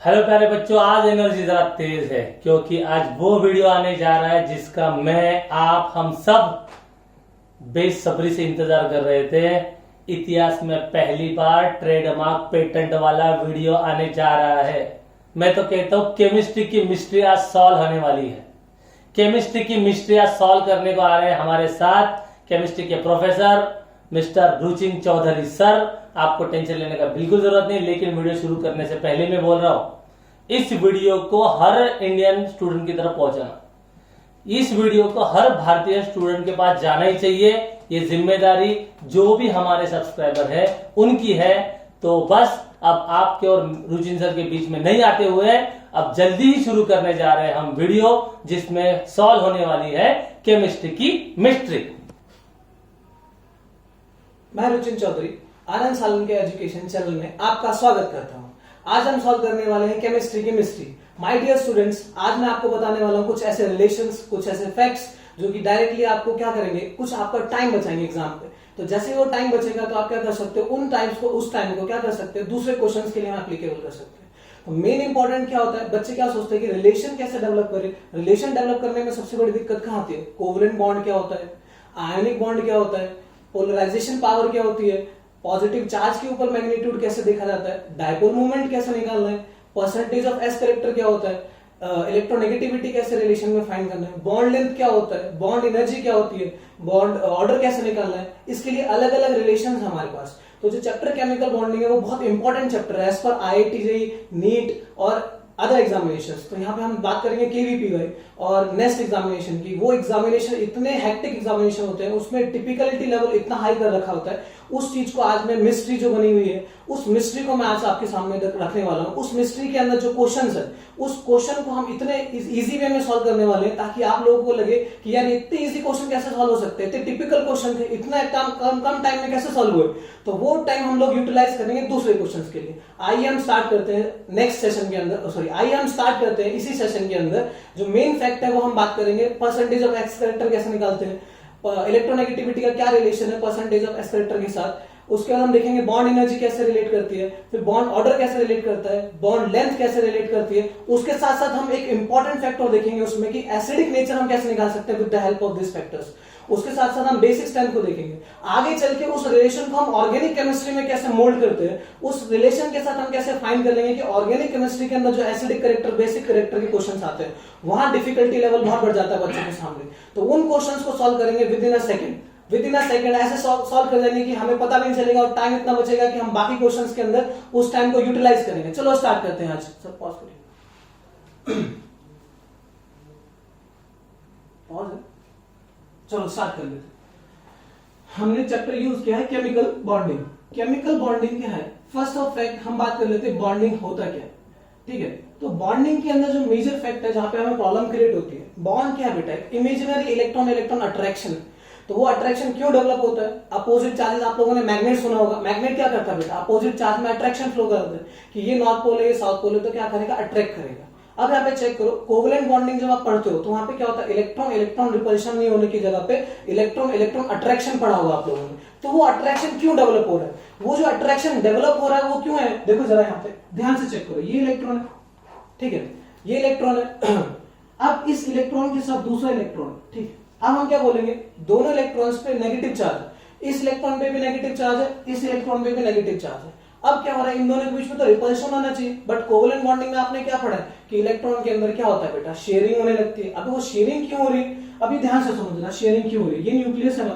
Hello प्यारे बच्चों, आज एनर्जी जरा तेज है क्योंकि आज वो वीडियो आने जा रहा है जिसका मैं आप हम सब बेसब्री से इंतजार कर रहे थे। इतिहास में पहली बार ट्रेडमार्क पेटेंट वाला वीडियो आने जा रहा है। मैं तो कहता हूं केमिस्ट्री की मिस्ट्री आज सॉल्व होने वाली है। केमिस्ट्री की मिस्ट्री आज सॉल्व करने को आ रहे हैं हमारे साथ केमिस्ट्री के professor mister Ruchin Chaudhary sir. आपको टेंशन लेने का बिल्कुल जरूरत नहीं, लेकिन वीडियो शुरू करने से पहले मैं बोल रहा हूं इस वीडियो को हर इंडियन स्टूडेंट की तरफ पहुंचाना, इस वीडियो को हर भारतीय स्टूडेंट के पास जाना ही चाहिए। ये जिम्मेदारी जो भी हमारे सब्सक्राइबर है उनकी है। तो बस अब आपके और रुचिन सर के बीच में नहीं आते हुए अब जल्दी ही शुरू करने जा रहे हैं हम वीडियो जिसमें सॉल्व होने वाली है केमिस्ट्री की मिस्ट्री। मैं रुचिन चौधरी आनंद सालन के एजुकेशन चैनल में आपका स्वागत करता हूं। आज हम सॉल्व करने वाले हैं केमिस्ट्री की मिस्ट्री। माय डियर स्टूडेंट्स, आज मैं आपको बताने वाला हूं कुछ ऐसे रिलेशंस, कुछ ऐसे फैक्ट्स जो कि डायरेक्टली आपको क्या करेंगे, कुछ आपका टाइम बचाएंगे एग्जाम पे। तो जैसे वो टाइम बचेगा तो आप क्या कर सकते हो, उन टाइम्स को, उस टाइम को क्या कर सकते हो, दूसरे क्वेश्चंस के लिए एप्लीकेबल कर सकते हैं। तो मेन इंपॉर्टेंट क्या होता है, बच्चे क्या सोचते हैं कि रिलेशन कैसे डेवलप करें। रिलेशन डेवलप करने में सबसे बड़ी दिक्कत कहां आती है, कोवलेंट बॉन्ड क्या होता है, आयनिक बॉन्ड क्या होता है, पोलराइजेशन पावर क्या होती है, पॉजिटिव चार्ज के ऊपर मैग्नीट्यूड कैसे देखा जाता है, डायपोल मूवमेंट कैसे निकालना है, परसेंटेज ऑफ एस कैरेक्टर क्या होता है, इलेक्ट्रोनेगेटिविटी कैसे रिलेशन में फाइंड करना है, बॉन्ड लेंथ क्या होता है, बॉन्ड एनर्जी क्या होती है, बॉन्ड ऑर्डर कैसे निकालना है। इसके लिए अलग अलग रिलेशन हमारे पास। तो जो चैप्टर केमिकल बॉन्डिंग है वो बहुत इंपॉर्टेंट चैप्टर है as per IIT JEE, NEET और अदर एग्जामिनेशंस। तो यहाँ पे हम बात करेंगे KVPY और नेक्स्ट एग्जामिनेशन की। वो एग्जामिनेशन इतने हेक्टिक एग्जामिनेशन होते हैं, उसमें टिपिकलिटी लेवल इतना हाई कर रखा होता है। उस चीज को आज मैं मिस्ट्री जो बनी हुई है, उस मिस्ट्री को मैं आज आपके सामने रखने वाला हूँ। उस मिस्ट्री के अंदर जो क्वेश्चंस है, उस क्वेश्चन को हम इतने इजी वे में सॉल्व करने वाले हैं ताकि आप लोगों को लगे कि यार इतने इजी क्वेश्चन कैसे सॉल्व हो सकते हैं, इतने टिपिकल क्वेश्चन थे, इतना कम टाइम में कैसे सॉल्व हुए। तो वो टाइम हम लोग यूटिलाइज करेंगे दूसरे क्वेश्चन के लिए। आइए हम स्टार्ट करते हैं नेक्स्ट सेशन के अंदर, सॉरी आइए हम स्टार्ट करते हैं इसी सेशन के अंदर। जो मेन फैक्ट है वो हम बात करेंगे परसेंटेज ऑफ एक्स कैरेक्टर कैसे निकालते हैं, इलेक्ट्रोनेगेटिविटी का क्या रिलेशन है परसेंटेज ऑफ एक्स कैरेक्टर के साथ। उसके बाद हम देखेंगे बॉन्ड एनर्जी कैसे रिलेट करती है, फिर बॉन्ड ऑर्डर कैसे रिलेट करता है, बॉन्ड लेंथ कैसे रिलेट करती है। उसके साथ साथ हम एक इंपॉर्टेंट फैक्टर देखेंगे उसमें कि एसिडिक नेचर हम कैसे निकाल सकते हैं with the help of this factors. उसके साथ साथ हम बेसिक स्ट्रेंथ को देखेंगे। आगे चल के उस रिलेशन को हम ऑर्गेनिक केमिस्ट्री में कैसे मोल्ड करते हैं, उस रिलेशन के साथ हम कैसे फाइंड कर लेंगे कि ऑर्गेनिक केमिस्ट्री के अंदर जो एसिडिक कैरेक्टर, बेसिक कैरेक्टर के क्वेश्चंस आते हैं, वहां डिफिकल्टी लेवल बहुत बढ़ जाता है बच्चों के सामने। तो उन क्वेश्चंस को सॉल्व करेंगे विद इन अ सेकंड ऐसे सॉल्व कर देंगे कि हमें पता भी नहीं चलेगा और टाइम इतना बचेगा कि हम बाकी क्वेश्चंस के अंदर उस टाइम को यूटिलाइज करेंगे। चलो स्टार्ट करते हैं। आज सर पॉज करिए, पॉज है, चलो स्टार्ट कर लेते हैं। हमने चैप्टर यूज किया है केमिकल बॉन्डिंग। केमिकल बॉन्डिंग क्या है, फर्स्ट ऑफ फैक्ट हम बात कर लेते हैं बॉन्डिंग होता क्या है। ठीक है, तो बॉन्डिंग के अंदर जो मेजर फैक्ट है जहां पे हमें प्रॉब्लम क्रिएट होती है, बॉन्ड क्या है बेटा, इमेजिनरी इलेक्ट्रॉन इलेक्ट्रॉन अट्रैक्शन। तो वो अट्रैक्शन क्यों डेवलप होता है, अपोजिट चार्जेस, आप लोगों ने मैग्नेट सुना होगा। मैग्नेट क्या करता है बेटा, अपोजिट चार्ज में अट्रैक्शन फ्लो करता है कि ये नॉर्थ पोल है, ये साउथ पोल है, तो क्या करेगा, अट्रैक्ट करेगा। अब यहाँ पे चेक करो, कोवलेंट बॉन्डिंग जब आप पढ़ते हो तो वहां पे क्या होता है, इलेक्ट्रॉन इलेक्ट्रॉन रिपल्शन नहीं होने की जगह पे इलेक्ट्रॉन इलेक्ट्रॉन अट्रैक्शन पढ़ा होगा आप लोगों ने। तो वो अट्रैक्शन क्यों डेवलप हो रहा है, वो जो अट्रैक्शन डेवलप हो रहा है वो क्यों है, देखो जरा यहाँ पे ध्यान से चेक करो। ये इलेक्ट्रॉन है, ठीक है, ये इलेक्ट्रॉन है। अब इस इलेक्ट्रॉन के साथ दूसरा इलेक्ट्रॉन, ठीक है, अब हम क्या बोलेंगे, दोनों इलेक्ट्रॉन्स पे नेगेटिव चार्ज, इस इलेक्ट्रॉन पे भी नेगेटिव चार्ज है, इस इलेक्ट्रॉन पे भी नेगेटिव चार्ज है। अब क्या हो रहा है, इन दोनों के बीच में तो रिपल्शन होना चाहिए, बट कोवलेंट बॉन्डिंग में आपने क्या पढ़ा है कि इलेक्ट्रॉन के अंदर क्या होता है बेटा, शेयरिंग होने लगती है। अब वो शेयरिंग क्यों हो रही है, अभी ध्यान से समझना शेयरिंग क्यों हो रही है। ये न्यूक्लियस है,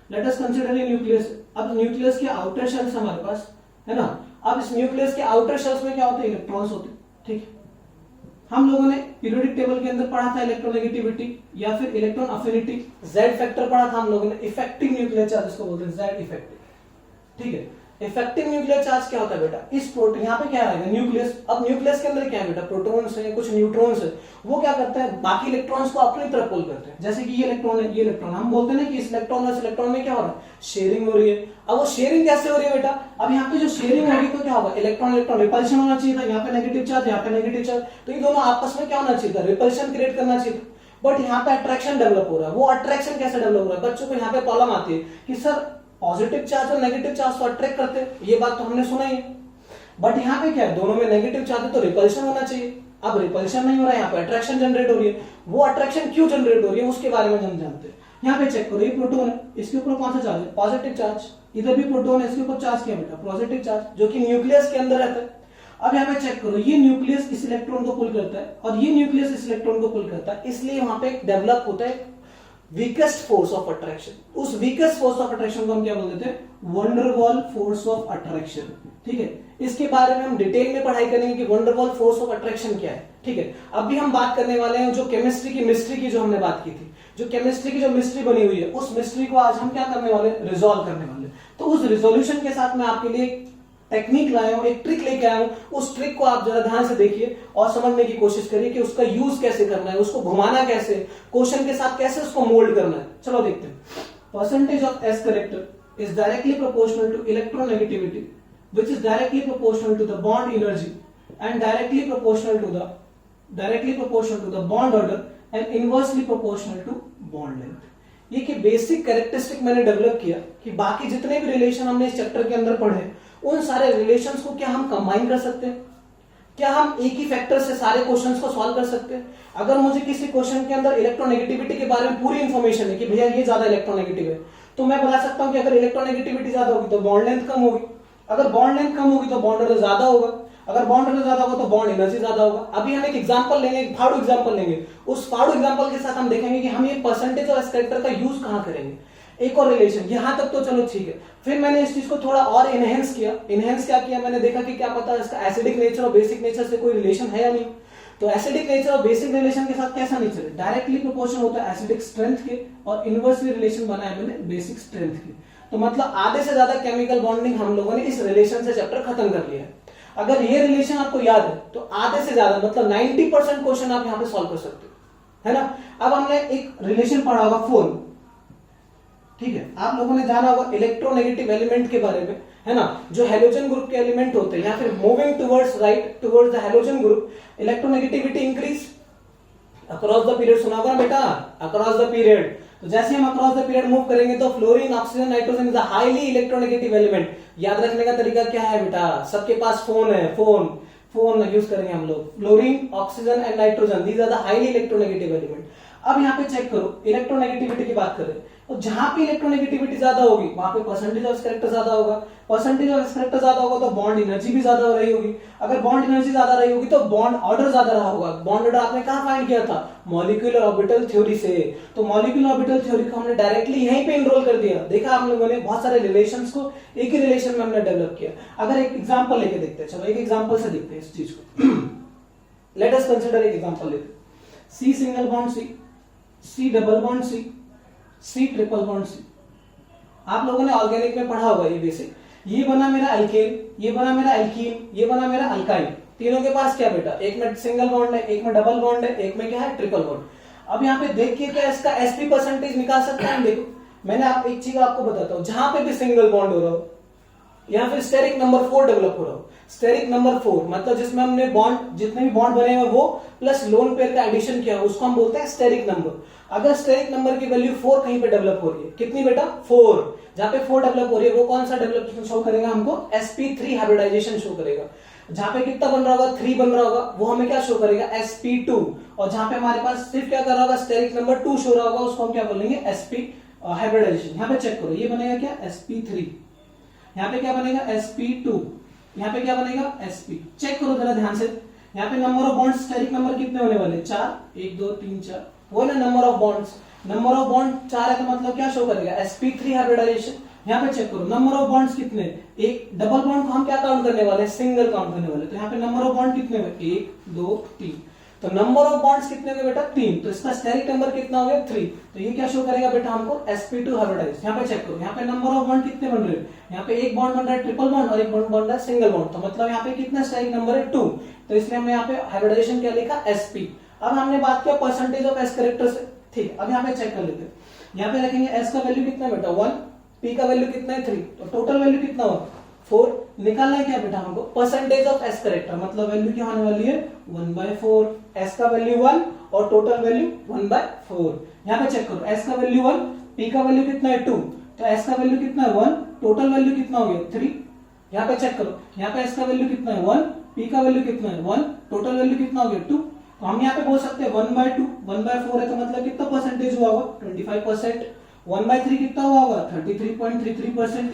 लेट अस कंसीडर ये न्यूक्लियस। अब न्यूक्लियस के आउटर शेल्स हमारे पास है ना। अब इस न्यूक्लियस के आउटर शेल्स में क्या होते हैं, इलेक्ट्रॉन्स होते हैं। ठीक है, हम लोगों ने पीरियोडिक टेबल के अंदर पढ़ा था इलेक्ट्रोनेगेटिविटी या फिर इलेक्ट्रॉन अफिनिटी, जेड फैक्टर पढ़ा था हम लोगों ने, इफेक्टिव न्यूक्लियर चार्ज इसको बोलते हैं, जेड इफेक्टिव। ठीक है, इफेक्टिव न्यूक्लियर चार्ज क्या होता है बेटा, इस प्रोटॉन, यहाँ पे क्या आएगा, न्यूक्लियस। अब न्यूक्लियस के अंदर क्या है बेटा, प्रोटॉन्स है, कुछ न्यूट्रॉन्स है। वो क्या करते हैं, बाकी इलेक्ट्रॉन्स को अपनी तरफ पुल करते हैं। जैसे कि ये इलेक्ट्रॉन है, ये इलेक्ट्रॉन, हम बोलते हैं ना कि इस इलेक्ट्रॉन और इस इलेक्ट्रॉन में क्या हो रहा है, शेयरिंग हो रही है। अब वो शेयरिंग कैसे हो रही है बेटा, अब यहाँ पे जो शेयरिंग होगी तो क्या होगा, इलेक्ट्रॉन इलेक्ट्रॉन रिपल्शन होना चाहिए था, यहाँ पे नेगेटिव चार्ज, यहाँ पे नेगेटिव चार्ज, तो ये दोनों आपस में क्या होना चाहिए था, रिपल्शन क्रिएट करना चाहिए। बट यहाँ पे अट्रैक्शन डेवलप हो रहा है। वो अट्रैक्शन कैसे डेवलप हो रहा है, बच्चों को यहाँ पे प्रॉब्लम आती है कि सर पॉजिटिव चार्ज और नेगेटिव चार्ज को अट्रैक्ट करते हैं, ये बात तो हमने सुना ही है। बट यहाँ पे क्या है, दोनों में नेगेटिव चाहते तो रिपल्शन होना चाहिए। अब रिपल्शन नहीं हो रहा है, यहाँ पे अट्रैक्शन जनरेट हो रही है। वो अट्रैक्शन क्यों जनरेट हो रही है उसके बारे में हम जानते हैं। यहाँ पे चेक करो, ये प्रोटॉन है, इसके ऊपर कौन सा चार्ज है, पॉजिटिव चार्ज। इधर भी प्रोटॉन है, इसके ऊपर चार्ज क्या बेटा, पॉजिटिव चार्ज, जो कि न्यूक्लियस के अंदर रहता है। अब यहाँ पे चेक करो, ये न्यूक्लियस इस इलेक्ट्रॉन को पुल करता है और ये न्यूक्लियस इस इलेक्ट्रॉन को पुल करता है, इसलिए वहां पे डेवलप होता है वीकेस्ट फोर्स ऑफ अट्रैक्शन। उस वीकेस्ट फोर्स ऑफ अट्रैक्शन को हम क्या बोल देते हैं, वंडरवॉल फोर्स ऑफ अट्रैक्शन। ठीक है, इसके बारे में हम डिटेल में पढ़ाई करेंगे कि वंडरवॉल फोर्स ऑफ अट्रैक्शन क्या है। ठीक है, अभी हम बात करने वाले हैं जो केमिस्ट्री की मिस्ट्री की जो हमने बात की थी, जो केमिस्ट्री की जो मिस्ट्री बनी हुई है, उस मिस्ट्री को आज हम क्या करने वाले, रिजॉल्व करने वाले। तो उस रिजोल्यूशन के साथ मैं आपके लिए टेक्निक लाया हूं, एक ट्रिक लेके आया हूं। उस ट्रिक को आप जरा ध्यान से देखिए और समझने की कोशिश करिए कि उसका यूज कैसे करना है, उसको घुमाना कैसे, क्वेश्चन के साथ कैसे उसको मोल्ड करना है। चलो देखते हैं। Percentage of s character is directly proportional to electronegativity which is directly proportional to the bond energy and directly proportional to the bond order and inversely proportional to bond length। ये कि basic characteristic मैंने develop किया कि बाकी जितने भी relation हमने इस चैप्टर के अंदर पढ़े, उन सारे रिलेशंस को क्या हम कंबाइन कर सकते हैं, क्या हम एक ही फैक्टर से सारे क्वेश्चंस को सॉल्व कर सकते हैं। अगर मुझे किसी क्वेश्चन के अंदर इलेक्ट्रोनेगेटिविटी के बारे में पूरी इंफॉर्मेशन है कि भैया ये ज्यादा इलेक्ट्रोनेगेटिव है, तो मैं बता सकता हूं कि अगर इलेक्ट्रोनेगेटिविटी ज्यादा होगी तो बॉन्ड लेंथ कम होगी, अगर बॉन्ड लेंथ कम होगी तो बॉन्ड ऑर्डर ज्यादा होगा, अगर बॉन्ड ऑर्डर ज्यादा होगा तो बॉन्ड एनर्जी ज्यादा होगा। अभी हम एक एग्जांपल लेंगे, एक फाड़ू एग्जांपल लेंगे, उस फाड़ू एग्जांपल के साथ हम देखेंगे कि हम ये परसेंटेज ऑफ एस कैरेक्टर का यूज कहां करेंगे। एक और रिलेशन, यहां तक तो चलो ठीक है। फिर मैंने इस चीज को थोड़ा और एनहेंस किया। एनहेंस क्या किया, मैंने देखा कि क्या पता इसका एसिडिक नेचर और बेसिक नेचर से कोई रिलेशन है या नहीं। तो एसिडिक नेचर और बेसिक रिलेशन के साथ कैसा नेचर है, डायरेक्टली प्रोपोर्शनल होता है एसिडिक स्ट्रेंथ के, और इनवर्सली रिलेशन बनाया मैंने बेसिक स्ट्रेंथ के। तो मतलब आधे से ज्यादा केमिकल बॉन्डिंग हम लोगों ने इस रिलेशन से चैप्टर खत्म कर लिया है। अगर ये रिलेशन आपको याद है तो आधे से ज्यादा मतलब 90% क्वेश्चन आप यहां पे सॉल्व कर सकते हो, है ना। अब हमने एक रिलेशन पढ़ा होगा फोन, ठीक है, आप लोगों ने जाना होगा इलेक्ट्रोनेगेटिव एलिमेंट के बारे में, है ना। जो हेलोजन ग्रुप के एलिमेंट होते हैं या फिर moving towards right towards the halogen group, electronegativity increase across the period. सुना होगा ना बेटा, अक्रॉस द पीरियड। तो जैसे हम अक्रॉस द पीरियड मूव करेंगे तो fluorine, oxygen, nitrogen is a highly electronegative element. याद रखने का तरीका क्या है बेटा, सबके पास फोन है, फोन यूज करेंगे हम लोग। Fluorine, oxygen and nitrogen, these are the highly electronegative element. अब यहाँ पे चेक करो, इलेक्ट्रोनेगेटिविटी की बात करें तो जहां पे इलेक्ट्रोनेगेटिविटी ज्यादा होगी वहां पे परसेंटेज ऑफ कैरेक्टर ज्यादा होगा। परसेंटेज ऑफ कैरेक्टर ज्यादा होगा तो बॉन्ड एनर्जी भी ज्यादा रही होगी। अगर बॉन्ड एनर्जी ज्यादा रही होगी तो बॉन्ड ऑर्डर ज्यादा रहा होगा। बॉन्ड ऑर्डर आपने कहां फाइंड किया था, मॉलिक्यूलर ऑर्बिटल थ्योरी से। तो मॉलिक्यूलर ऑर्बिटल थ्योरी को हमने डायरेक्टली यहीं पे इनरोल कर दिया। देखा आप लोगों ने, बहुत सारे रिलेशंस को एक ही रिलेशन में हमने डेवलप किया। अगर एक एग्जांपल लेके देखते हैं, चलो एक एग्जांपल से देखते हैं इस चीज को। लेट अस कंसीडर एक एग्जांपल लेते हैं, C single bond C, C double bond C, C triple bond C. आप लोगों ने ऑर्गेनिक में पढ़ा होगा ये बेसिक। ये बना मेरा एल्केन, ये बना मेरा एल्कीन, ये बना मेरा अल्काइन। तीनों के पास क्या बेटा, एक में सिंगल बॉन्ड है, एक में डबल बॉन्ड है, एक में क्या है, ट्रिपल बॉन्ड। अब यहाँ पे देख के क्या इसका sp परसेंटेज निकाल सकते हैं। देखो मैंने आप एक चीज आपको बताता हूँ, जहां पे भी सिंगल बॉन्ड हो रहा हो या फिर स्टेरिक नंबर 4 डेवलप हो रहा हो, स्टेरिक नंबर 4 मतलब जिसमें हमने बॉन्ड, जितने भी बॉन्ड बने हुए वो प्लस लोन पेयर का एडिशन किया, उसको हम बोलते हैं स्टेरिक नंबर। अगर स्टेरिक नंबर की वैल्यू 4 कहीं पे डेवलप हो रही है, कितनी बेटा, 4, जहां पे 4 डेवलप हो रही है वो कौन सा डेवलप शो करेगा हमको, sp3 हाइब्रिडाइजेशन शो करेगा। जहां पे कितना बन रहा होगा, 3 बन रहा होगा, वो हमें क्या शो करेगा, sp2। और जहां पे हमारे पास सिर्फ क्या कर रहा होगा, स्टेरिक नंबर 2 शो रहा होगा, उसको हम क्या बोलेंगे, sp हाइब्रिडाइजेशन। यहाँ पे चेक करो, ये बनेगा क्या, sp3, यहाँ पे क्या बनेगा, sp2, यहाँ पे क्या बनेगा, sp। चेक करो जरा ध्यान से, यहाँ पे number of bonds, steric number कितने होने वाले, 4, 1 2 3 4, वो ना number of bonds. Number of bond 4 है तो मतलब क्या शो करेगा, sp3 हाइब्रिडाइजेशन। यहाँ पे चेक करो नंबर ऑफ बॉन्ड्स कितने, एक डबल बॉन्ड को हम क्या काउंट करने वाले, सिंगल काउंट करने वाले। तो यहाँ पे नंबर ऑफ बॉन्ड कितने हुए, 1 2 3। तो नंबर ऑफ बॉन्ड्स कितने हुए बेटा, 3। तो इसका स्टेरिक नंबर कितना हो गया, 3। तो ये क्या शो करेगा बेटा हमको, sp2 हाइब्रिडाइज। यहाँ पे चेक करो, यहाँ पे नंबर ऑफ बॉन्ड कितने बन रहे हैं, यहाँ पे एक बॉन्ड बन रहा है ट्रिपल बॉन्ड और एक बॉन्ड बन रहा है सिंगल बॉन्ड। तो मतलब यहाँ पे कितना स्टेरिक नंबर है, 2। तो इसलिए हमने यहाँ पे हाइब्रिडाइजेशन क्या लिखा, sp। अब हमने बात किया परसेंटेज ऑफ एस कैरेक्टर से, ठीक। अब यहाँ पे चेक कर लेते हैं, यहाँ पे रखेंगे एस का वैल्यू कितना है बेटा, 1, पी का वैल्यू कितना है, 3। तो टोटल वैल्यू कितना हुआ, 4। निकालना है क्या बेटा हमको, परसेंटेज ऑफ एस कैरेक्टर, मतलब वैल्यू क्या होने वाली है, 1/4। एस का वैल्यू 1 और टोटल वैल्यू 1/4। यहाँ पे चेक करो, एस का वैल्यू 1, पी का वैल्यू कितना है, 2। तो एस का वैल्यू कितना है, 1, टोटल वैल्यू कितना हो गया, 3। यहाँ पे चेक करो, यहाँ पे एस का वैल्यू कितना है 1, पी का वैल्यू कितना है 1, टोटल वैल्यू कितना हो गया 2। तो हम यहाँ पे बोल सकते हैं 1/2, 1/4 है तो मतलब कितना परसेंटेज हुआ होगा 25%, 1/3 कितना हुआ होगा 33.33%,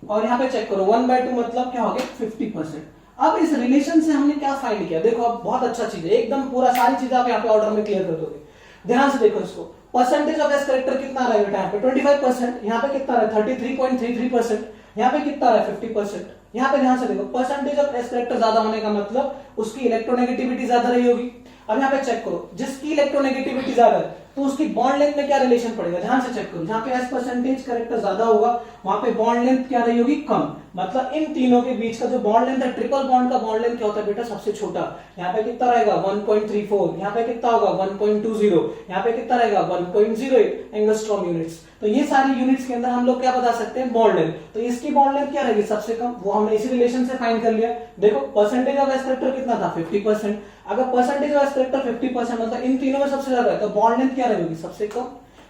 और यहाँ पे चेक करो 1/2 मतलब क्या हो गया 50%। अब इस रिलेशन से हमने क्या फाइंड किया, देखो अब बहुत अच्छा चीज है, एकदम पूरा सारी चीजें आप यहाँ पे ऑर्डर में क्लियर कर दोगे। ध्यान से देखो इसको, परसेंटेज ऑफ एस करेक्टर कितना रहा है यहाँ पे 25%, यहाँ पे कितना रहा है 33.33%, यहाँ पे कितना रहा है 50%। यहाँ पे ध्यान से देखो, परसेंटेज ऑफ एस करेक्टर ज्यादा होने का मतलब उसकी इलेक्ट्रोनेगेटिविटी ज्यादा रही होगी। अब यहाँ पे चेक करो, जिसकी इलेक्ट्रोनेगेटिविटी ज्यादा है तो उसकी बॉन्ड लेंथ में क्या रिलेशन पड़ेगा, ध्यान से चेक करो, जहां पे एस परसेंटेज करेक्टर ज्यादा होगा वहां पे बॉन्ड लेंथ क्या रही होगी कम, मतलब इन तीनों के बीच का जो बॉन्ड लेंथ है, ट्रिपल बॉन्ड का बॉन्ड लेंथ क्या होता है बेटा सबसे छोटा। यहाँ पे कितना रहेगा 1.34, यहाँ पे कितना होगा 1.20, यहाँ पे कितना रहेगा 1.08 एंगस्ट्रॉम यूनिट्स। तो ये सारी यूनिट्स के अंदर हम लोग क्या बता सकते हैं बॉन्ड लेंथ, तो इसकी बॉन्ड लेंथ क्या रहेगी सबसे कम, वो हमने इसी रिलेशन से फाइंड कर लिया। देखो परसेंटेज ऑफ एस करेक्टर कितना था 50%, अगर परसेंटेज ऑफ एस करेक्टर 50% मतलब इन तीनों में सबसे ज्यादा है तो बॉन्ड लेंथ क्या रहेगी सबसे कम।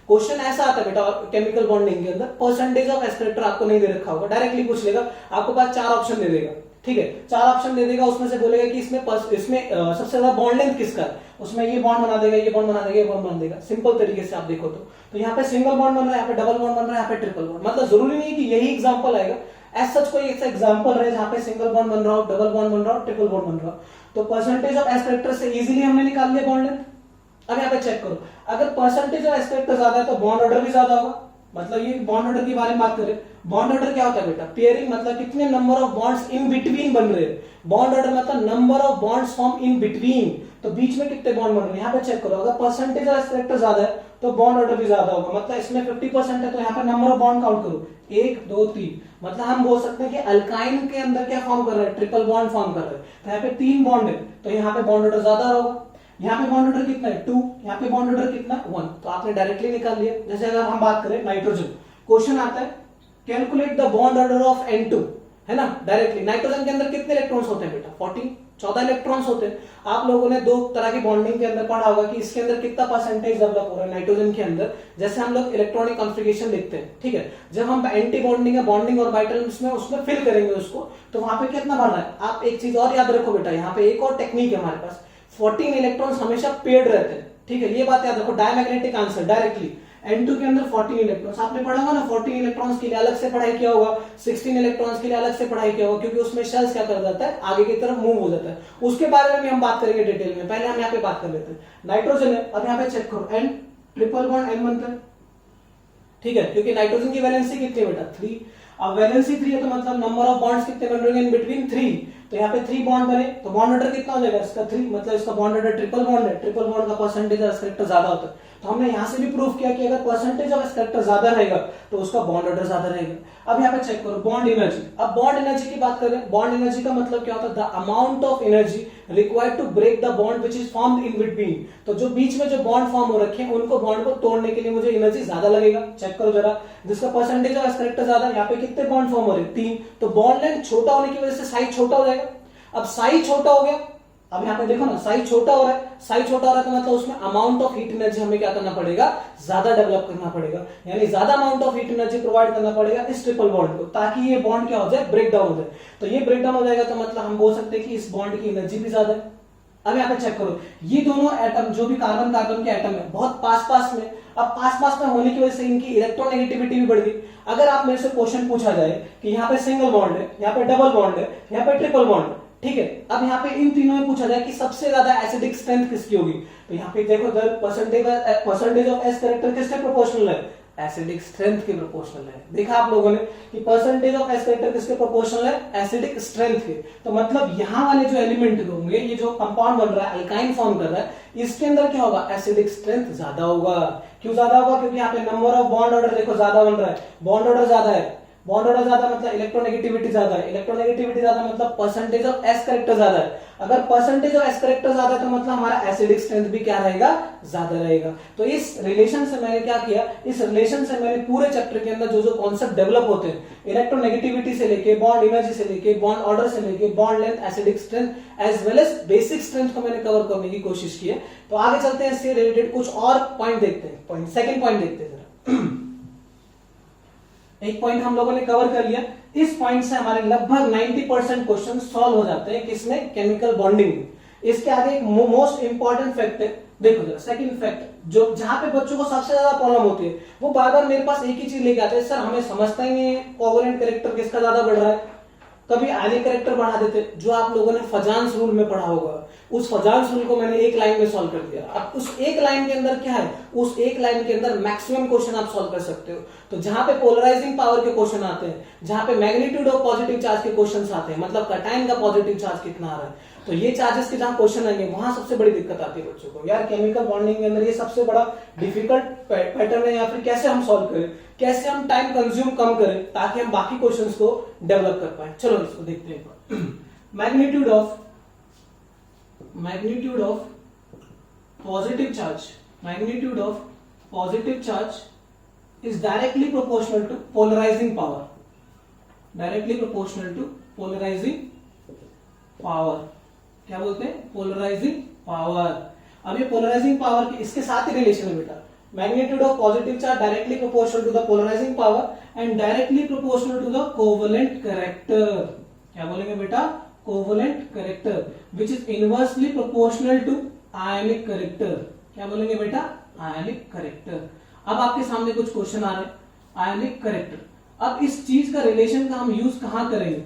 क्वेश्चन ऐसा आता है बेटा केमिकल बॉन्डिंग के अंदर, परसेंटेज ऑफ एस करेक्टर आपको नहीं दे रखा होगा, डायरेक्टली पूछ लेगा, आपको पास 4 ऑप्शन दे देगा, ठीक है 4 ऑप्शन दे देगा, उसमें से बोलेगा कि इसमें सबसे ज्यादा बॉन्ड लेंथ किसका है, उसमें ये बॉन्ड बना देगा, ये बॉन्ड बना देगा, ये बॉन्ड बना देगा। सिंपल तरीके से आप देखो तो यहाँ पे सिंगल बॉन्ड बन रहा है, यहाँ पे डबल बॉन्ड बन रहा है, यहाँ पे ट्रिपल बॉन्ड, मतलब जरूरी नहीं कि यही एग्जांपल आएगा, एज सच कोई ऐसा एग्जांपल रहे जहाँ पे सिंगल बॉन्ड बन रहा हो, डबल बॉन्ड बन रहा हो, ट्रिपल बॉन्ड बन रहा हो, तो परसेंटेज ऑफ एस करेक्टर से इजीली हमने निकाल लिया बॉन्ड लेंथ। अब यहाँ पे चेक करो, अगर परसेंटेज ऑफ एस करेक्टर ज्यादा है तो बॉन्ड ऑर्डर भी ज्यादा होगा, मतलब ये बॉन्ड ऑर्डर के बारे में बात करें, बॉन्ड ऑर्डर क्या होता है बेटा पेयरिंग, मतलब कितने number of bonds in between बन रहे हैं, बॉन्ड ऑर्डर मतलब number of bonds form in between, तो बीच में कितने बॉन्ड बन रहे हैं। यहाँ पे चेक करो, अगर परसेंटेज ऑफ एस करेक्टर ज्यादा है तो बॉन्ड ऑर्डर भी ज्यादा होगा, मतलब इसमें 50% है तो यहाँ पे नंबर ऑफ बॉन्ड काउंट करो 1 2 3, मतलब हम बोल सकते हैं कि अल्काइन के अंदर क्या फॉर्म कर रहा है ट्रिपल बॉन्ड फॉर्म कर रहा है, तो यहाँ पे 3 बॉन्ड है तो यहाँ पे बॉन्ड ऑर्डर ज्यादा होगा। यहाँ पे बॉन्ड ऑर्डर कितना है 2, यहाँ पे बॉन्ड ऑर्डर कितना 1, तो आपने डायरेक्टली निकाल लिया। जैसे अगर हम बात करें नाइट्रोजन, क्वेश्चन आता है calculate the bond order of N2, है ना, डायरेक्टली नाइट्रोजन के अंदर कितने इलेक्ट्रॉन्स होते हैं बेटा 14 इलेक्ट्रॉन्स होते हैं। आप लोगों ने 2 तरह की बॉन्डिंग के अंदर पढ़ा होगा कि इसके अंदर कितना परसेंटेज डेवलप हो रहा है नाइट्रोजन के अंदर, जैसे हम लोग इलेक्ट्रॉनिक कॉन्फ़िगरेशन लिखते हैं, ठीक है, जब हम एंटी बॉन्डिंग या बॉन्डिंग ऑर्बिटल्स में उसमें फिल करेंगे उसको, तो वहां पे कितना भरना है। आप एक चीज और याद रखो बेटा, यहाँ पे एक और टेक्निक है हमारे पास, 14 इलेक्ट्रॉन्स हमेशा पेड रहते हैं, ठीक है, ये बात याद रखो, डायमैग्नेटिक आंसर डायरेक्टली N2 के अंदर 14 इलेक्ट्रॉन्स आपने पढ़ा होगा ना, 14 इलेक्ट्रॉन्स के लिए अलग से पढ़ाई किया होगा, 16 इलेक्ट्रॉन्स के लिए अलग से पढ़ाई किया होगा, क्योंकि उसमें शेल्स क्या कर जाता है आगे की तरफ मूव हो जाता है, उसके बारे में भी हम बात करेंगे डिटेल में, पहले हम यहाँ पे बात कर लेते हैं। नाइट्रोजन है, अब यहाँ पे चेक करो N ट्रिपल बॉन्ड N बनता है, ठीक है, क्योंकि नाइट्रोजन की वैलेंसी कितनी है बेटा 3, अब वैलेंसी 3 है तो मतलब नंबर ऑफ बॉन्ड्स कितने बन रहे हैं इन बिटवीन 3, तो यहाँ पे 3 बॉन्ड बने तो बॉन्ड ऑर्डर कितना हो जाएगा इसका 3, मतलब इसका बॉन्ड ऑर्डर ट्रिपल बॉन्ड है, ट्रिपल बॉन्ड का परसेंटेज ऑफ करेक्टर ज्यादा होता है, तो हमने यहाँ से भी प्रूफ किया कि अगर परसेंटेज ऑफ करेक्टर ज्यादा रहेगा तो उसका बॉन्ड ऑर्डर ज्यादा रहेगा। अब यहाँ पे चेक करो बॉन्ड एनर्जी, अब बॉन्ड एनर्जी की बात करें, बॉन्ड एनर्जी का मतलब क्या होता है the amount of energy required to break the bond which is formed in between, तो जो बीच में जो बॉन्ड फॉर्म हो रखे हैं उनको बॉन्ड को तोड़ने के लिए मुझे एनर्जी ज्यादा लगेगा। चेक करो जरा, जिसका परसेंटेज ऑफ करेक्टर ज्यादा, यहाँ पे कितने बॉन्ड फॉर्म हो रहे हैं 3, तो बॉन्ड लेंथ छोटा होने की वजह से साइज छोटा हो जाएगा। अब साइज छोटा हो गया, अब यहाँ पे देखो ना साइज छोटा हो रहा है, साइज छोटा हो रहा है तो मतलब उसमें अमाउंट ऑफ हीट एनर्जी हमें क्या करना पड़ेगा ज्यादा डेवलप करना पड़ेगा, यानी ज्यादा amount of heat energy provide करना पड़ेगा इस ट्रिपल बॉन्ड को, ताकि ये बॉन्ड क्या हो जाए ब्रेक डाउन हो जाए। तो ये ब्रेक डाउन हो जाएगा तो मतलब हम बोल सकते हैं कि इस बॉन्ड की एनर्जी भी ज्यादा है। अब यहाँ पे चेक करो, ये दोनों एटम जो भी कार्बन कार्बन के एटम है बहुत पास पास में, अब पास पास में होने की वजह से इनकी इलेक्ट्रोनेगेटिविटी भी बढ़ गई। अगर आप मेरे से क्वेश्चन पूछा जाए कि यहाँ पे सिंगल बॉन्ड है, यहाँ पे डबल बॉन्ड है, यहाँ पे ट्रिपल बॉन्ड है, ठीक है, अब यहाँ पे इन तीनों में पूछा जाए कि सबसे ज्यादा एसिडिक स्ट्रेंथ किसकी होगी, तो यहाँ पे देखो परसेंटेज ऑफ एस करेक्टर किसके प्रोपोर्शनल है, एसिडिक स्ट्रेंथ के प्रोपोर्शनल है। देखा आप लोगों ने कि परसेंटेज ऑफ एस करेक्टर किसके प्रोपोर्शनल है, एसिडिक स्ट्रेंथ के, तो मतलब यहाँ वाले जो एलिमेंट होंगे, ये जो कंपाउंड बन रहा है अल्काइन फॉर्म कर रहा है, इसके अंदर क्या होगा एसिडिक स्ट्रेंथ ज्यादा होगा। क्यों ज्यादा होगा, क्योंकि यहाँ पे नंबर ऑफ बॉन्ड ऑर्डर देखो ज्यादा बन रहा है, बॉन्ड ऑर्डर ज्यादा है, बॉन्ड ऑर्डर ज्यादा मतलब इलेक्ट्रोनेगेटिविटी ज्यादा है, इलेक्ट्रोनेगेटिविटी ज्यादा मतलब परसेंटेज ऑफ एस करेक्टर ज्यादा है। अगर परसेंटेज ऑफ एस करेक्टर ज्यादा है तो मतलब हमारा एसिडिक स्ट्रेंथ भी क्या रहेगा ज्यादा रहेगा। तो इस रिलेशन से मैंने क्या किया, इस रिलेशन से मैंने पूरे चैप्टर के अंदर जो जो कॉन्सेप्ट डेवलप होते हैं, इलेक्ट्रोनेगेटिविटी से लेके बॉन्ड एनर्जी से लेके बॉन्ड ऑर्डर से लेके bond length, acidic strength as well as basic strength को मैंने कवर करने की कोशिश की है। तो आगे चलते हैं, इससे रिलेटेड कुछ और पॉइंट देखते हैं, सेकंड पॉइंट देखते हैं जरा। एक पॉइंट हम लोगों ने कवर कर लिया। इस पॉइंट से हमारे लगभग 90% क्वेश्चन सॉल्व हो जाते हैं किसमें, केमिकल बॉन्डिंग में। इसके आगे एक मोस्ट इंपॉर्टेंट फैक्ट है, देखो जरा सेकंड फैक्ट, जो जहां पे बच्चों को सबसे ज्यादा प्रॉब्लम होती है, वो बार बार मेरे पास एक ही चीज लेके आते हैं, सर हमें समझता ही नहीं है कोवेलेंट कैरेक्टर किसका ज्यादा बढ़ रहा है। कभी आयनिक कैरेक्टर बढ़ा देते, जो आप लोगों ने फजान्स रूल में पढ़ा होगा, उस फजान्स रूल को मैंने एक लाइन में सॉल्व कर दिया। अब उस एक लाइन के अंदर क्या है, उस एक लाइन के अंदर मैक्सिमम क्वेश्चन आप सॉल्व कर सकते हो। तो जहां पे पोलराइजिंग पावर के क्वेश्चन आते हैं, जहां पे मैग्नीट्यूड ऑफ पॉजिटिव चार्ज के क्वेश्चन आते हैं, मतलब कटायन का पॉजिटिव चार्ज कितना आ रहा है, तो ये चार्जेस के जहां क्वेश्चन आएंगे वहां सबसे बड़ी दिक्कत आती है बच्चों को, यार केमिकल बॉन्डिंग के अंदर ये सबसे बड़ा डिफिकल्ट पैटर्न है, या फिर कैसे हम सॉल्व करें, कैसे हम टाइम कंज्यूम कम करें ताकि हम बाकी क्वेश्चंस को डेवलप कर पाए। चलो इसको देखते हैं। Magnitude of positive charge is directly proportional to polarising power, क्या बोलते हैं, पोलराइजिंग पावर। अब ये पोलराइजिंग पावर के इसके साथ ही रिलेशन है बेटा, magnitude of positive charge directly proportional to the polarising power and directly proportional to the covalent character. क्या बोलेंगे बेटा, covalent character which is inversely proportional to ionic character. क्या बोलेंगे बेटा, आयनिक कैरेक्टर। अब आपके सामने कुछ क्वेश्चन आ रहे हैं, आयनिक कैरेक्टर। अब इस चीज का रिलेशन का हम यूज कहां करेंगे,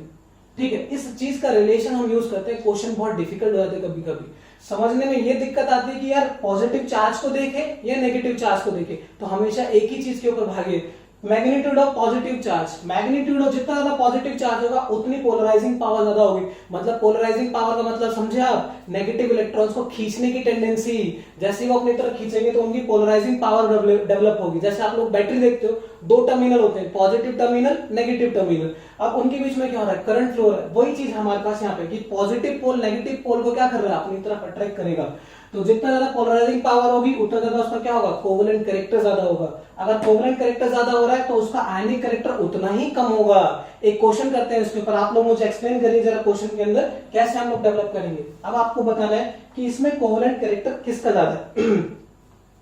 ठीक है, इस चीज का रिलेशन हम यूज करते हैं, क्वेश्चन बहुत डिफिकल्ट हो जाते हैं कभी कभी समझने में। ये दिक्कत आती है कि यार पॉजिटिव चार्ज को देखे या नेगेटिव चार्ज को देखे, तो हमेशा एक ही चीज के ऊपर भागे। Magnitude of positive charge, magnitude of जितना ज्यादा पॉजिटिव चार्ज होगा उतनी पोलराइजिंग पावर ज्यादा होगी। मतलब पोलराइजिंग पावर का मतलब समझे आप, नेगेटिव इलेक्ट्रॉन्स को खींचने की टेंडेंसी, जैसे वो अपनी तरफ खींचेंगे तो उनकी पोलराइजिंग पावर डेवलप होगी। जैसे आप लोग बैटरी देखते हो, दो टर्मिनल होते हैं, पॉजिटिव टर्मिनल, नेगेटिव टर्मिनल। अब उनके बीच में क्या हो रहा है, करंट फ्लो हो रहा है। वही चीज हमारे पास यहाँ पे कि पॉजिटिव पोल नेगेटिव पोल को क्या कर रहा है, अपनी तरफ अट्रैक्ट करेगा। तो जितना ज्यादा पोलराइजिंग पावर होगी उतना ज्यादा उसका क्या होगा, कोवेलेंट कैरेक्टर ज्यादा होगा। अगर कोवेलेंट कैरेक्टर ज्यादा हो रहा है तो उसका आयनिक कैरेक्टर उतना ही कम होगा। एक क्वेश्चन करते हैं इसके ऊपर, आप लोग मुझे एक्सप्लेन करिए जरा क्वेश्चन के अंदर कैसे हम लोग डेवलप करेंगे। अब आपको बताना है कि इसमें कोवेलेंट कैरेक्टर किसका ज्यादा है।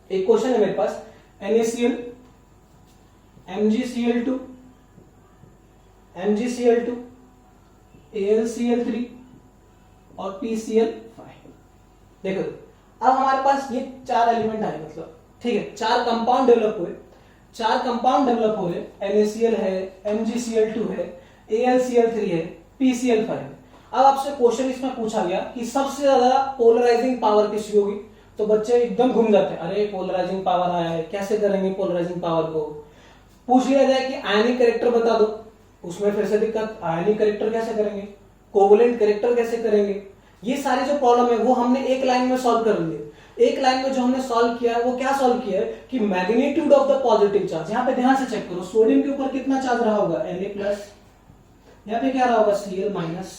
एक क्वेश्चन है मेरे पास, NaCl, MgCl2, AlCl3 और PCl5। देखो अब हमारे पास ये चार एलिमेंट आए, मतलब ठीक है, चार कंपाउंड डेवलप हुए, NaCl है, MgCl2 है, AlCl3 है, PCl5 है। अब आपसे क्वेश्चन इसमें पूछा गया कि सबसे ज्यादा पोलराइजिंग पावर किसकी होगी, तो बच्चे एकदम घूम जाते हैं, अरे पोलराइजिंग पावर आया है, कैसे करेंगे पोलराइजिंग पावर को। पूछ लिया जाए कि आयनिक कैरेक्टर बता दो, उसमें फिर से दिक्कत, आयनिक कैरेक्टर कैसे करेंगे, कोवेलेंट कैरेक्टर कैसे करेंगे। ये सारी जो प्रॉब्लम है वो हमने एक लाइन में सॉल्व कर लिए। एक लाइन में जो हमने सॉल्व किया है वो क्या सॉल्व किया है कि magnitude of the positive charge, यहाँ पे ध्यान से चेक करो, सोडियम के ऊपर कितना चार्ज रहा होगा, Na+, यहाँ पे क्या रहा होगा, Cl-।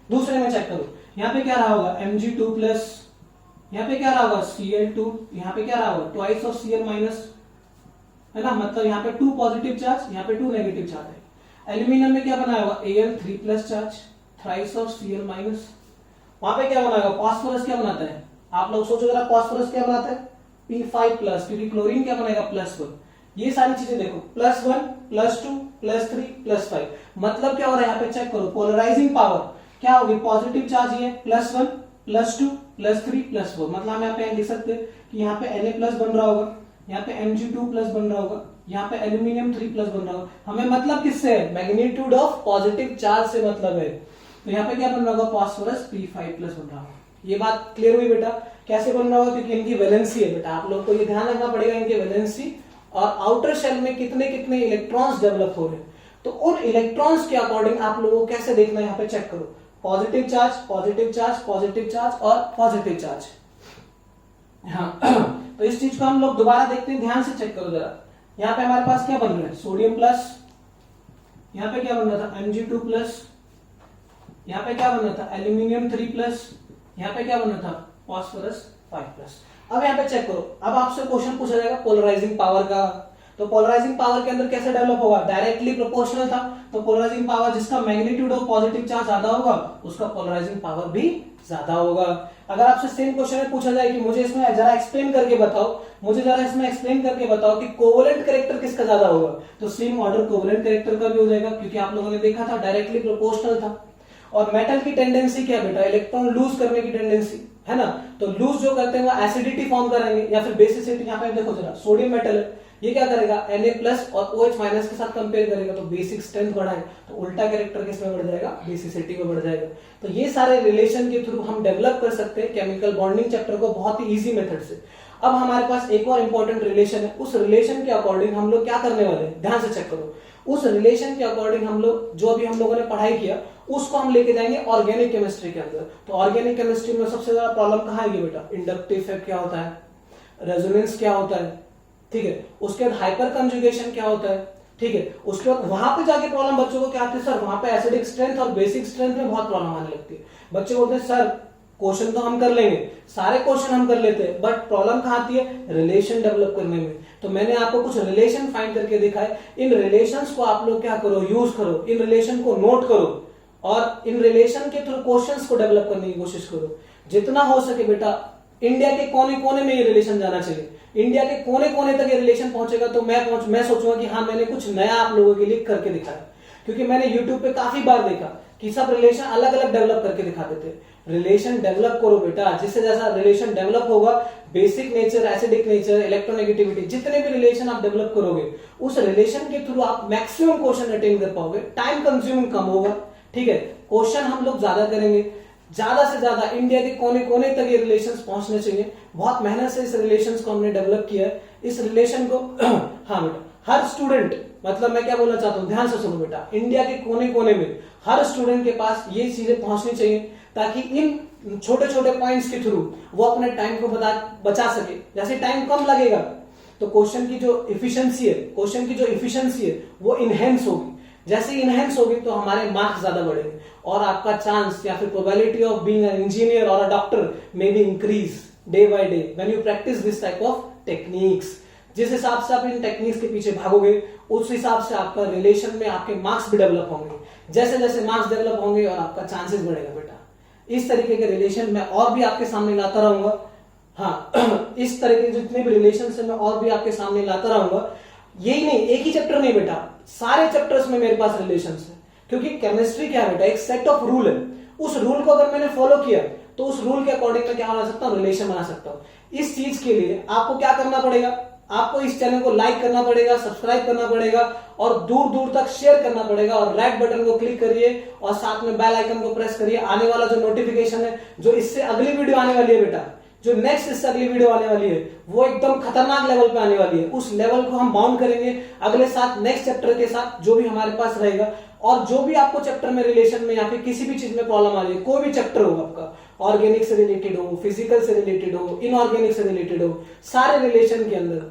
दूसरे में चेक करो, यहाँ पे क्या रहा होगा, Mg2+, यहाँ पे क्या रहा होगा, Cl2, यहाँ पे क्या रहा होगा, ट्वाइस ऑफ Cl-, है ना, मतलब यहाँ पे 2 पॉजिटिव चार्ज, यहाँ पे 2 नेगेटिव चार्ज है। एल्यूमिनियम में क्या बनाया होगा, Al3+ charge, thrice of Cl-। वहां पे क्या बनाएगा, फास्फोरस क्या बनाता है, आप लोग सोचो जरा, फास्फोरस क्या बनाता है, P5+, क्योंकि क्लोरीन क्या बनाएगा, +1। ये सारी चीजें देखो, +1, +2, +3, +5, मतलब क्या हो रहा है, यहाँ पे चेक करो, पोलराइजिंग पावर क्या होगी, पॉजिटिव चार्ज ये +1, +2, +3, +4, मतलब हम यहाँ पे लिख सकते हैं कि यहाँ पे Na+ बन रहा होगा, यहाँ पे Mg2+ बन रहा होगा, यहाँ पे एल्यूमिनियम 3+ बन रहा होगा। हमें मतलब किससे है, मैग्नीट्यूड ऑफ पॉजिटिव चार्ज से मतलब है। तो यहाँ पे क्या बन रहा होगा, फास्फोरस P5+ बन रहा होगा। ये बात क्लियर हुई बेटा, कैसे बन रहा होगा, क्योंकि इनकी वैलेंसी है बेटा, आप लोग को ये ध्यान रखना पड़ेगा, इनकी वैलेंसी और आउटर शेल में कितने कितने इलेक्ट्रॉन्स डेवलप हो रहे हैं, तो उन इलेक्ट्रॉन्स के अकॉर्डिंग आप लोगों को कैसे देखना है, यहाँ पे चेक करो, positive charge, positive charge, positive charge और पॉजिटिव चार्ज। हाँ तो इस चीज को हम लोग दोबारा देखते हैं, ध्यान से चेक करो जरा। यहाँ पे हमारे पास क्या बन रहा है, सोडियम प्लस, यहाँ पे क्या बन रहा था, Mg2+, यहाँ पे क्या बन रहा था, एल्यूमिनियम 3+, यहाँ पे क्या बन रहा था, फास्फोरस 5+। अब यहाँ पे चेक करो, अब आपसे क्वेश्चन पूछा जाएगा पोलराइजिंग पावर का, तो पोलराइजिंग पावर के अंदर कैसे डेवलप होगा, डायरेक्टली प्रोपोर्शनल था, तो पोलराइजिंग पावर जिसका मैग्नीट्यूड ऑफ पॉजिटिव चार्ज ज्यादा होगा उसका पोलराइजिंग पावर भी ज्यादा होगा। अगर आपसे सेम क्वेश्चन में पूछा जाए कि मुझे इसमें जरा एक्सप्लेन करके बताओ कि कोवेलेंट कैरेक्टर किसका ज्यादा होगा, तो सेम ऑर्डर कोवेलेंट कैरेक्टर का भी हो जाएगा, क्योंकि आप लोगों ने देखा था डायरेक्टली प्रोपोर्शनल था। और मेटल की टेंडेंसी क्या बेटा, इलेक्ट्रॉन लूज करने की टेंडेंसी है ना, तो लूज जो करते हैं वो एसिडिटी फॉर्म करेंगे या फिर बेसिसिटी। यहाँ पे देखो जरा, सोडियम मेटल है, ये क्या करेगा Na+ और OH- के साथ कंपेयर करेगा तो बेसिक स्ट्रेंथ बढ़ाएगा, तो उल्टा कैरेक्टर किसमें बढ़ जाएगा, बेसिसिटी में बढ़ जाएगा। तो ये सारे रिलेशन के थ्रू हम डेवलप कर सकते हैं केमिकल बॉन्डिंग चैप्टर को बहुत ही इजी मेथड से। अब हमारे पास एक और इंपॉर्टेंट रिलेशन है, उस रिलेशन के अकॉर्डिंग हम लोग क्या करने वाले हैं, ध्यान से चेक करो। उस रिलेशन के अकॉर्डिंग हम लोग जो अभी हम लोगों ने पढ़ाई किया उसको हम लेके जाएंगे ऑर्गेनिक केमिस्ट्री के अंदर। तो ऑर्गेनिक केमिस्ट्री में सबसे ज्यादा प्रॉब्लम कहाँ आएगी बेटा, इंडक्टिव इफेक्ट क्या होता है, रेजोनेंस क्या होता है, ठीक है, उसके बाद हाइपर कंजुगेशन क्या होता है, ठीक है, उसके बाद वहां पे जाके प्रॉब्लम बच्चों को क्या आती है, सर वहां पे एसिडिक स्ट्रेंथ और बेसिक स्ट्रेंथ में बहुत प्रॉब्लम आने लगती है। बच्चे बोलते हैं सर क्वेश्चन तो हम कर लेंगे, सारे क्वेश्चन हम कर लेते हैं, बट प्रॉब्लम कहाँ आती है, रिलेशन डेवलप करने में। तो मैंने आपको कुछ रिलेशन फाइंड करके दिखाए, इन रिलेशंस को आप लोग क्या करो, यूज करो, इन रिलेशन को नोट करो और इन रिलेशन के थ्रू क्वेश्चंस को डेवलप करने की कोशिश करो। जितना हो सके बेटा इंडिया के कोने कोने में ये रिलेशन जाना चाहिए, इंडिया के कोने कोने तक ये रिलेशन पहुंचेगा तो मैं सोचूंगा कि हाँ मैंने कुछ नया आप लोगों के लिए करके दिखाया। क्योंकि मैंने यूट्यूब पे काफी बार देखा कि सब रिलेशन अलग अलग डेवलप करके दिखा देते। रिलेशन डेवलप करो बेटा, जिससे जैसा रिलेशन डेवलप होगा, basic nature, acidic nature, electronegativity, जितने भी रिलेशन आप डेवलप करोगे उस रिलेशन के थ्रू आप मैक्सिमम क्वेश्चन अटेंड कर पाओगे, टाइम कंज्यूमिंग कम होगा, ठीक है, क्वेश्चन हम लोग ज्यादा करेंगे, ज्यादा से ज्यादा इंडिया के कोने कोने तक ये रिलेशंस पहुंचने चाहिए। बहुत मेहनत से इस रिलेशंस को हमने डेवलप किया है, इस रिलेशन को हाँ बेटा हर स्टूडेंट, मतलब मैं क्या बोलना चाहता हूं, ध्यान से सुनो बेटा, इंडिया के कोने कोने में हर स्टूडेंट के पास ये चीजें पहुंचनी चाहिए ताकि इन छोटे छोटे पॉइंट्स के थ्रू वो अपने टाइम को बचा सके। जैसे टाइम कम लगेगा तो क्वेश्चन की जो इफिशियंसी है वो इनहेंस होगी, जैसे इनहेंस होगी तो हमारे मार्क्स ज्यादा बढ़ेंगे और आपका चांस या फिर probability of being an engineer और a doctor may be increase day by day when you practise this type of techniques. जिस हिसाब से आप इन टेक्निक्स के पीछे भागोगे उस हिसाब से आपका रिलेशन में आपके मार्क्स भी डेवलप होंगे, जैसे जैसे मार्क्स डेवलप होंगे और आपका चांसेस बढ़ेगा बेटा। इस तरीके के रिलेशन मैं और भी आपके सामने लाता रहूंगा, हाँ इस तरह के जितने भी रिलेशन है मैं और भी आपके सामने लाता रहूंगा। यही नहीं, एक ही चैप्टर नहीं बेटा, सारे चैप्टर्स में मेरे पास रिलेशंस है, क्योंकि केमिस्ट्री क्या है बेटा, एक सेट ऑफ रूल है, उस रूल को अगर मैंने फॉलो किया तो उस रूल के अकॉर्डिंग मैं क्या बना सकता हूँ, रिलेशन बना सकता हूँ। इस चीज के लिए आपको क्या करना पड़ेगा, आपको इस चैनल को लाइक करना पड़ेगा, सब्सक्राइब करना पड़ेगा और दूर दूर तक शेयर करना पड़ेगा और रेड बटन को क्लिक करिए और साथ में बेल आइकन को प्रेस करिए। आने वाला जो नोटिफिकेशन है, जो इससे अगली वीडियो आने वाली है बेटा, जो नेक्स्ट इससे अगली वीडियो आने वाली है वो एकदम खतरनाक लेवल पे आने वाली है, उस लेवल को हम बाउंड करेंगे अगले साथ नेक्स्ट चैप्टर के साथ जो भी हमारे पास रहेगा। और जो भी आपको चैप्टर में रिलेशन में या फिर किसी भी चीज में प्रॉब्लम आ रही है, कोई भी चैप्टर हो आपका, ऑर्गेनिक से रिलेटेड हो, फिजिकल से रिलेटेड हो, इनऑर्गेनिक से रिलेटेड हो, सारे रिलेशन के अंदर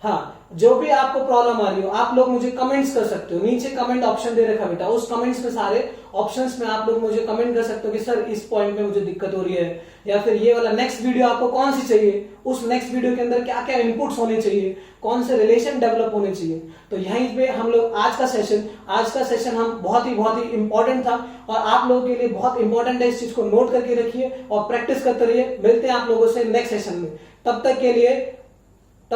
हाँ जो भी आपको प्रॉब्लम आ रही हो आप लोग मुझे कमेंट्स कर सकते हो। नीचे कमेंट ऑप्शन दे रखा बेटा, उस कमेंट्स में सारे ऑप्शंस में आप लोग मुझे कमेंट कर सकते हो कि सर इस पॉइंट में मुझे दिक्कत हो रही है, या फिर ये वाला नेक्स्ट वीडियो आपको कौन सी चाहिए, उस नेक्स्ट वीडियो के अंदर क्या क्या इनपुट्स होने चाहिए, कौन से रिलेशन डेवलप होने चाहिए। तो यहीं पे हम लोग आज का सेशन हम बहुत ही इंपॉर्टेंट था और आप लोगों के लिए बहुत इंपॉर्टेंट है, इस चीज को नोट करके रखिए और प्रैक्टिस करते रहिए। मिलते हैं आप लोगों से नेक्स्ट सेशन में, तब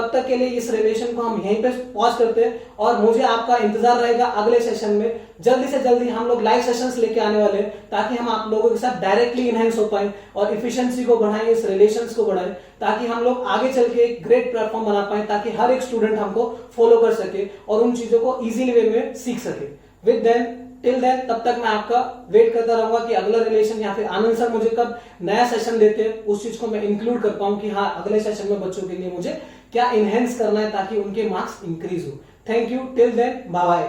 तक के लिए इस रिलेशन को हम यहीं पे पॉज करते हैं और मुझे आपका इंतजार रहेगा अगले सेशन में। जल्दी से जल्दी हम लोग लाइव सेशंस लेके आने वाले हैं ताकि हम आप लोगों के साथ डायरेक्टली इनहेंस हो पाए और इफिशिएंसी को बढ़ाएं, इस रिलेशंस को बढ़ाएं, ताकि हम लोग आगे चल के एक ग्रेट प्लेटफॉर्म बना पाए, ताकि हर एक स्टूडेंट हमको फॉलो कर सके और उन चीजों को इजीली वे में सीख सके। टिल देन तब तक मैं आपका वेट करता रहूंगा कि अगला रिलेशन या फिर आनंद सर मुझे कब नया सेशन देते हैं, उस चीज को मैं इंक्लूड कर पाऊं कि हाँ अगले सेशन में बच्चों के लिए मुझे क्या इनहेंस करना है ताकि उनके मार्क्स इंक्रीज हो। Thank you, till then bye bye.